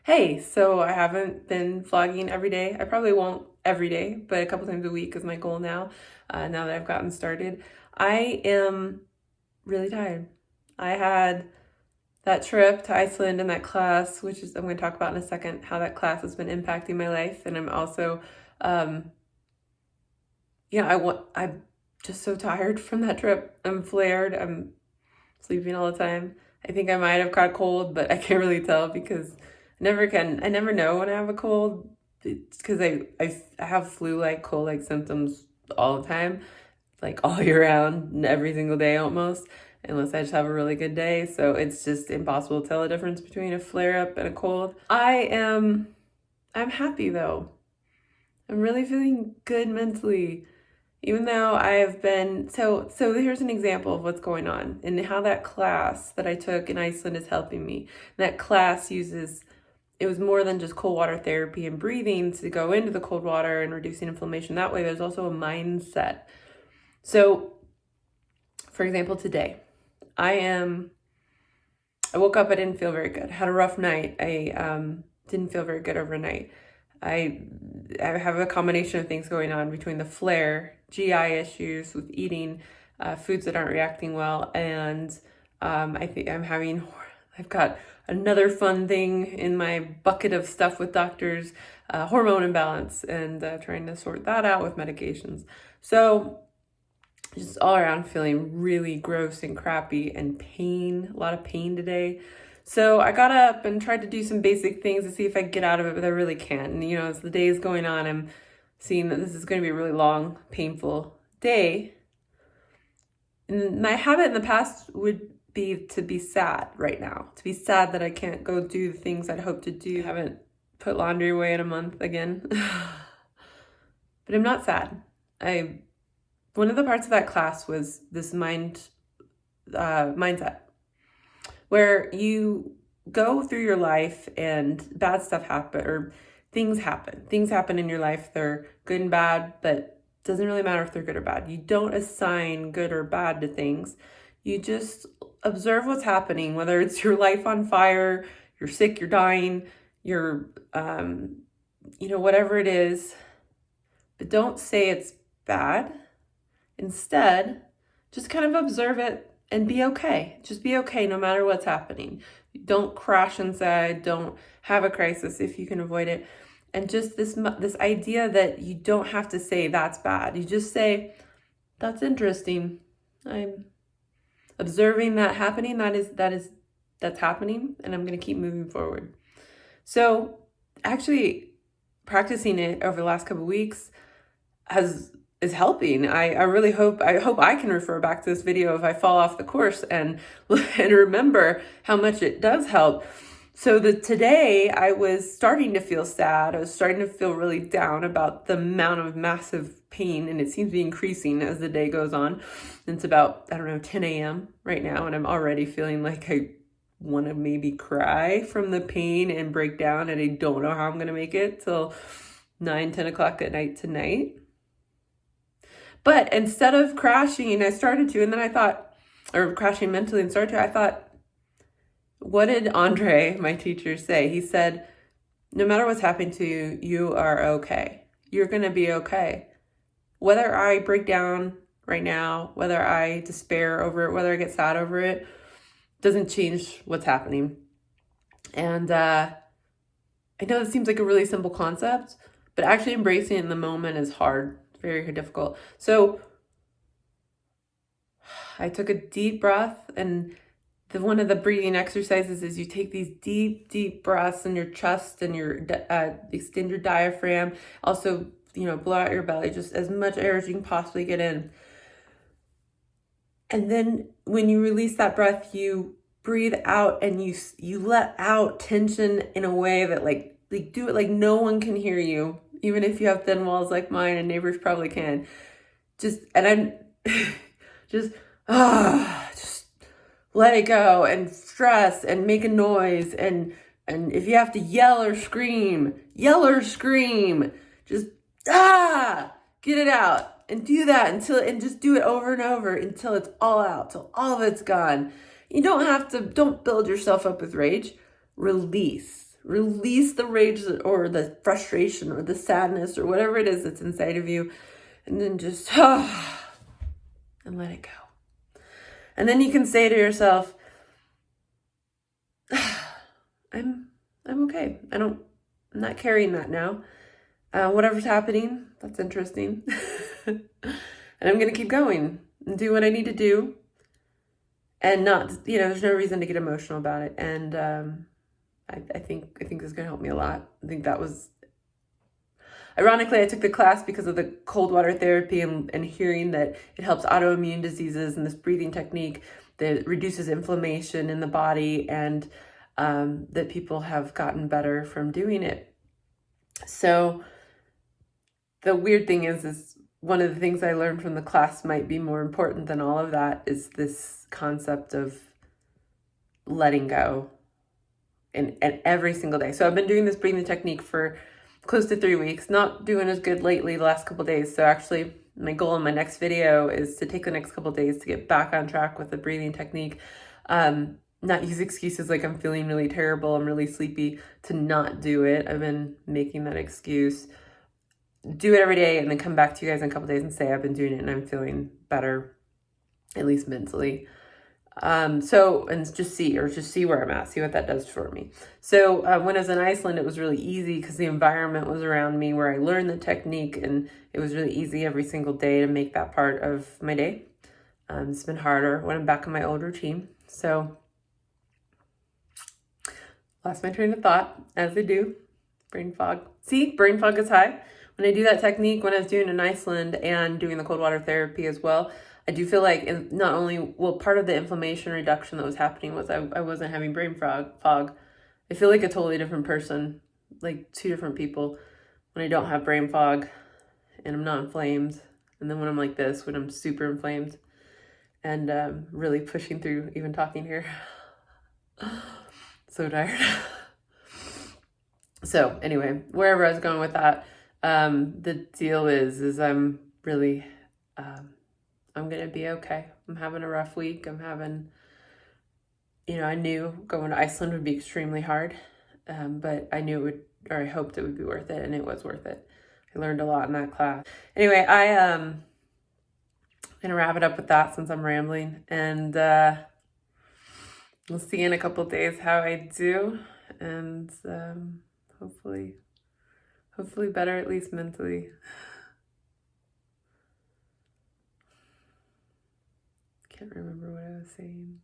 Hey, so I haven't been vlogging every day. I probably won't every day, but a couple times a week is my goal now, now that I've gotten started. I am really tired. I had that trip to Iceland and that class, which is I'm going to talk about in a second, how that class has been impacting my life. And I'm also, um, I'm just so tired from that trip. I'm flared. I'm sleeping all the time. I think I might have caught a cold, but I can't really tell because I never know when I have a cold because I have flu-like, cold-like symptoms all the time, like all year round, and every single day almost, unless I just have a really good day. So it's just impossible to tell the difference between a flare-up and a cold. I'm happy though. I'm really feeling good mentally. Even though I have been, so here's an example of what's going on and how that class that I took in Iceland is helping me. That class it was more than just cold water therapy and breathing to go into the cold water and reducing inflammation that way. There's also a mindset. So, for example, today, I woke up, I didn't feel very good. I had a rough night. I didn't feel very good overnight. I have a combination of things going on between the flare, GI issues with eating foods that aren't reacting well, and I think I've got another fun thing in my bucket of stuff with doctors, hormone imbalance, and trying to sort that out with medications. So just all around feeling really gross and crappy and pain, a lot of pain today. So I got up and tried to do some basic things to see if I could get out of it, but I really can't. And as the day is going on, I'm seeing that this is going to be a really long, painful day. And my habit in the past would be to be sad right now, to be sad that I can't go do the things I'd hoped to do. I haven't put laundry away in a month again. But I'm not sad. One of the parts of that class was this mindset, where you go through your life and bad stuff happen or things happen. Things happen in your life. They're good and bad, but it doesn't really matter if they're good or bad. You don't assign good or bad to things. You just observe what's happening, whether it's your life on fire, you're sick, you're dying, you're, whatever it is. But don't say it's bad. Instead, just kind of observe it and be okay. Just be okay no matter what's happening. Don't crash inside. Don't have a crisis if you can avoid it. And just this idea that you don't have to say that's bad. You just say, that's interesting. I'm observing that happening. That's happening, and I'm going to keep moving forward. So actually practicing it over the last couple of weeks is helping. I really hope I can refer back to this video if I fall off the course and remember how much it does help. So today I was starting to feel sad. I was starting to feel really down about the amount of massive pain, and it seems to be increasing as the day goes on. And it's about, 10 a.m. right now, and I'm already feeling like I want to maybe cry from the pain and break down, and I don't know how I'm going to make it till 9, 10 o'clock at night tonight. But instead of crashing, I started to, and then I thought, or crashing mentally and started to, I thought, what did Andre, my teacher, say? He said, no matter what's happening to you, you are okay. You're going to be okay. Whether I break down right now, whether I despair over it, whether I get sad over it, doesn't change what's happening. And I know it seems like a really simple concept, but actually embracing it in the moment is hard. Very difficult. So I took a deep breath, and one of the breathing exercises is you take these deep breaths in your chest and extend your diaphragm. Also, blow out your belly, just as much air as you can possibly get in. And then when you release that breath, you breathe out and you let out tension in a way that like do it like no one can hear you. Even if you have thin walls like mine, and neighbors probably can. Just just let it go and stress and make a noise. And if you have to yell or scream, just, get it out and do that and just do it over and over until it's all out, till all of it's gone. You don't build yourself up with rage. Release. Release the rage or the frustration or the sadness or whatever it is that's inside of you. And then just, and let it go. And then you can say to yourself, I'm okay. I'm not carrying that now. Whatever's happening, that's interesting. And I'm going to keep going and do what I need to do. And not, there's no reason to get emotional about it. And I think this is going to help me a lot. I think that was, ironically, I took the class because of the cold water therapy and hearing that it helps autoimmune diseases and this breathing technique that reduces inflammation in the body, and that people have gotten better from doing it. So the weird thing is one of the things I learned from the class might be more important than all of that, is this concept of letting go and every single day. So I've been doing this breathing technique for close to 3 weeks, not doing as good lately the last couple of days. So actually my goal in my next video is to take the next couple of days to get back on track with the breathing technique. Not use excuses like I'm feeling really terrible, I'm really sleepy, to not do it. I've been making that excuse. Do it every day and then come back to you guys in a couple of days and say I've been doing it and I'm feeling better, at least mentally. And just see where I'm at, see what that does for me. So when I was in Iceland, it was really easy because the environment was around me where I learned the technique, and it was really easy every single day to make that part of my day. It's been harder when I'm back in my old routine. So lost my train of thought, as I do. Brain fog. See, brain fog is high. When I do that technique, when I was doing in Iceland and doing the cold water therapy as well, I do feel like not only, part of the inflammation reduction that was happening was I wasn't having brain fog. I feel like a totally different person, like two different people, when I don't have brain fog and I'm not inflamed. And then when I'm like this, when I'm super inflamed and really pushing through even talking here. So tired. So anyway, wherever I was going with that, the deal is I'm really, I'm going to be okay. I'm having a rough week. I knew going to Iceland would be extremely hard, but I knew it would, or I hoped it would be worth it, and it was worth it. I learned a lot in that class. Anyway, I'm going to wrap it up with that since I'm rambling, and we'll see in a couple of days how I do, and hopefully better, at least mentally. Can't remember what I was saying.